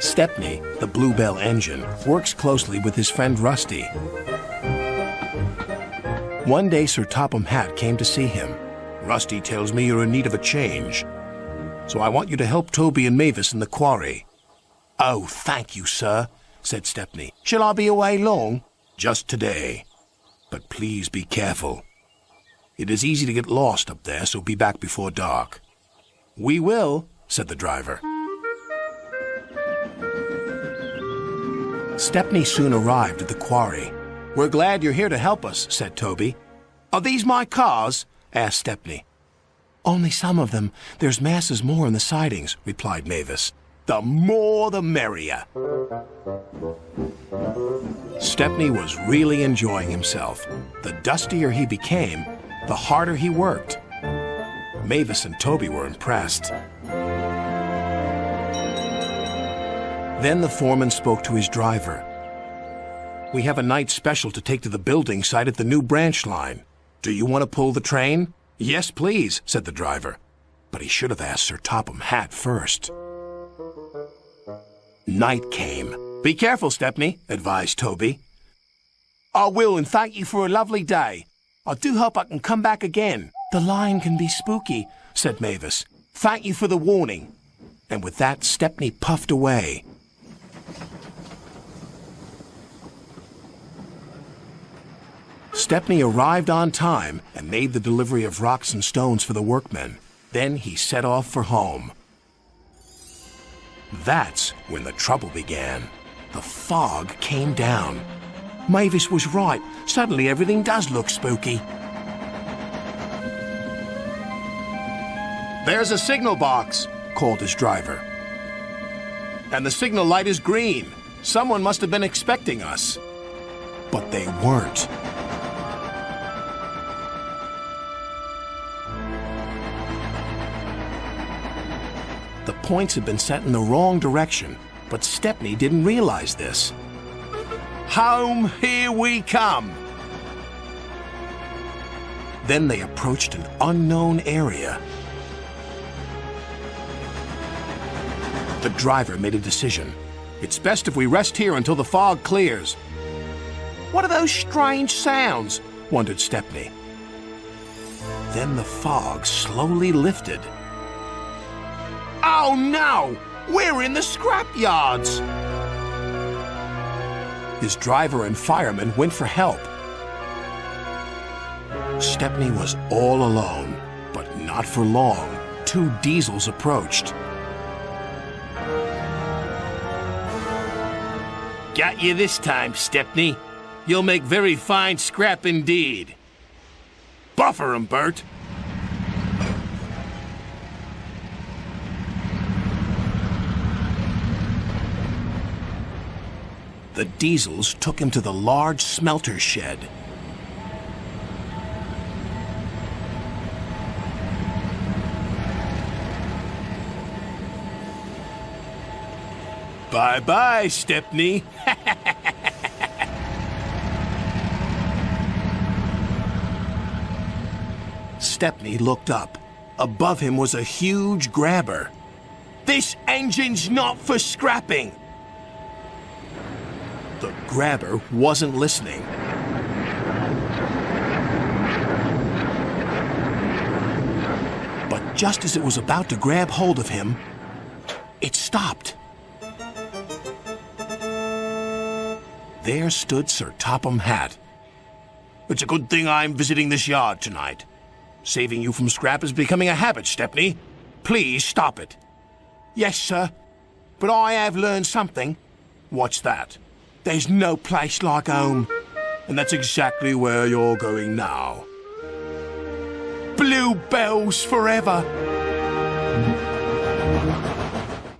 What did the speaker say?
Stepney, the Bluebell engine, works closely with his friend Rusty. One day Sir Topham Hatt came to see him. "Rusty tells me you're in need of a change, so I want you to help Toby and Mavis in the quarry." "Oh, thank you, sir," said Stepney. "Shall I be away long?" "Just today. But please be careful. It is easy to get lost up there, so be back before dark." "We will," said the driver. Stepney soon arrived at the quarry. "We're glad you're here to help us," said Toby. "Are these my cars?" asked Stepney. "Only some of them. There's masses more in the sidings," replied Mavis. "The more the merrier." Stepney was really enjoying himself. The dustier he became, the harder he worked. Mavis and Toby were impressed. Then the foreman spoke to his driver. "We have a night special to take to the building site at the new branch line. Do you want to pull the train?" "Yes, please," said the driver. But he should have asked Sir Topham Hatt first. Night came. "Be careful, Stepney," advised Toby. "I will, and thank you for a lovely day. I do hope I can come back again." "The line can be spooky," said Mavis. "Thank you for the warning." And with that, Stepney puffed away. Stepney arrived on time and made the delivery of rocks and stones for the workmen. Then he set off for home. That's when the trouble began. The fog came down. Mavis was right. Suddenly everything does look spooky. "There's a signal box," called his driver. "And the signal light is green. Someone must have been expecting us." But they weren't. The points had been set in the wrong direction, but Stepney didn't realize this. "Home, here we come!" Then they approached an unknown area. The driver made a decision. "It's best if we rest here until the fog clears." "What are those strange sounds?" wondered Stepney. Then the fog slowly lifted. "Oh no! We're in the scrapyards!" His driver and firemen went for help. Stepney was all alone, but not for long. 2 diesels approached. "Got you this time, Stepney. You'll make very fine scrap indeed." "Buffer 'em, Bert." The diesels took him to the large smelter shed. "Bye-bye, Stepney." Stepney looked up. Above him was a huge grabber. "This engine's not for scrapping." The grabber wasn't listening. But just as it was about to grab hold of him, it stopped. There stood Sir Topham Hatt. "It's a good thing I'm visiting this yard tonight. Saving you from scrap is becoming a habit, Stepney. Please stop it." "Yes, sir. But I have learned something." "What's that?" "There's no place like home." "And that's exactly where you're going now." "Bluebells forever."